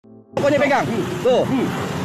Pokoknya pegang. Tuh.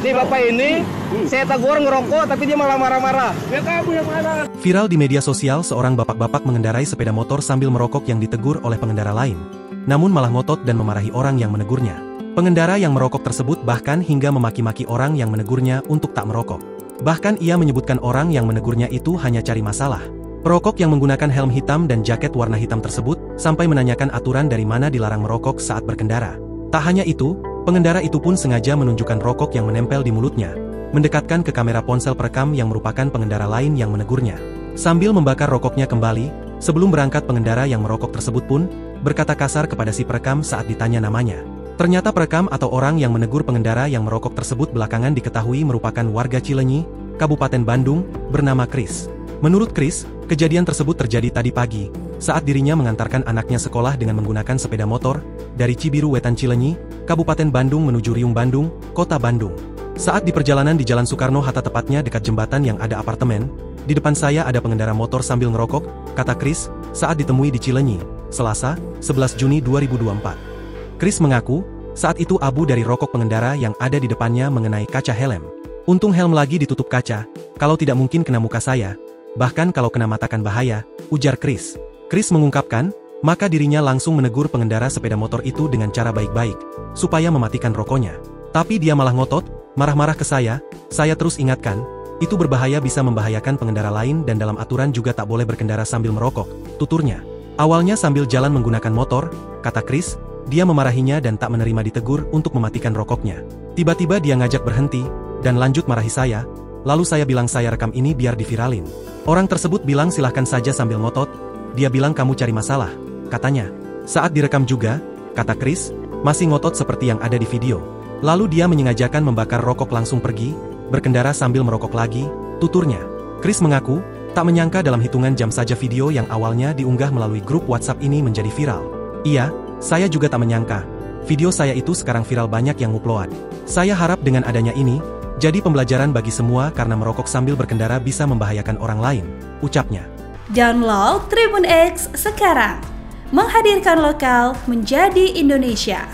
Nih Bapak ini, saya tegur ngerokok tapi dia malah marah-marah. Ya kamu yang marah. Viral di media sosial, seorang bapak-bapak mengendarai sepeda motor sambil merokok yang ditegur oleh pengendara lain. Namun malah ngotot dan memarahi orang yang menegurnya. Pengendara yang merokok tersebut bahkan hingga memaki-maki orang yang menegurnya untuk tak merokok. Bahkan ia menyebutkan orang yang menegurnya itu hanya cari masalah. Perokok yang menggunakan helm hitam dan jaket warna hitam tersebut sampai menanyakan aturan dari mana dilarang merokok saat berkendara. Tak hanya itu, pengendara itu pun sengaja menunjukkan rokok yang menempel di mulutnya, mendekatkan ke kamera ponsel perekam yang merupakan pengendara lain yang menegurnya. Sambil membakar rokoknya kembali, sebelum berangkat pengendara yang merokok tersebut pun berkata kasar kepada si perekam saat ditanya namanya. Ternyata perekam atau orang yang menegur pengendara yang merokok tersebut belakangan diketahui merupakan warga Cileunyi, Kabupaten Bandung, bernama Chris. Menurut Chris, kejadian tersebut terjadi tadi pagi, saat dirinya mengantarkan anaknya sekolah dengan menggunakan sepeda motor, dari Cibiru Wetan Cileunyi, Kabupaten Bandung menuju Riung Bandung, Kota Bandung. Saat di perjalanan di Jalan Soekarno-Hatta tepatnya dekat jembatan yang ada apartemen, di depan saya ada pengendara motor sambil ngerokok, kata Chris, saat ditemui di Cileunyi, Selasa, 11 Juni 2024. Chris mengaku, saat itu abu dari rokok pengendara yang ada di depannya mengenai kaca helm. Untung helm lagi ditutup kaca, kalau tidak mungkin kena muka saya. Bahkan kalau kena mata kan bahaya, ujar Chris. Chris mengungkapkan, maka dirinya langsung menegur pengendara sepeda motor itu dengan cara baik-baik, supaya mematikan rokoknya. Tapi dia malah ngotot, marah-marah ke saya terus ingatkan, itu berbahaya bisa membahayakan pengendara lain dan dalam aturan juga tak boleh berkendara sambil merokok, tuturnya. Awalnya sambil jalan menggunakan motor, kata Chris, dia memarahinya dan tak menerima ditegur untuk mematikan rokoknya. Tiba-tiba dia ngajak berhenti, dan lanjut marahi saya, lalu saya bilang saya rekam ini biar diviralin. Orang tersebut bilang silahkan saja sambil ngotot, dia bilang kamu cari masalah, katanya. Saat direkam juga, kata Chris, masih ngotot seperti yang ada di video. Lalu dia menyengajakan membakar rokok langsung pergi, berkendara sambil merokok lagi, tuturnya. Chris mengaku, tak menyangka dalam hitungan jam saja video yang awalnya diunggah melalui grup WhatsApp ini menjadi viral. Iya, saya juga tak menyangka, video saya itu sekarang viral banyak yang ngupload. Saya harap dengan adanya ini, jadi pembelajaran bagi semua karena merokok sambil berkendara bisa membahayakan orang lain, ucapnya. Download Tribun X sekarang, menghadirkan lokal menjadi Indonesia.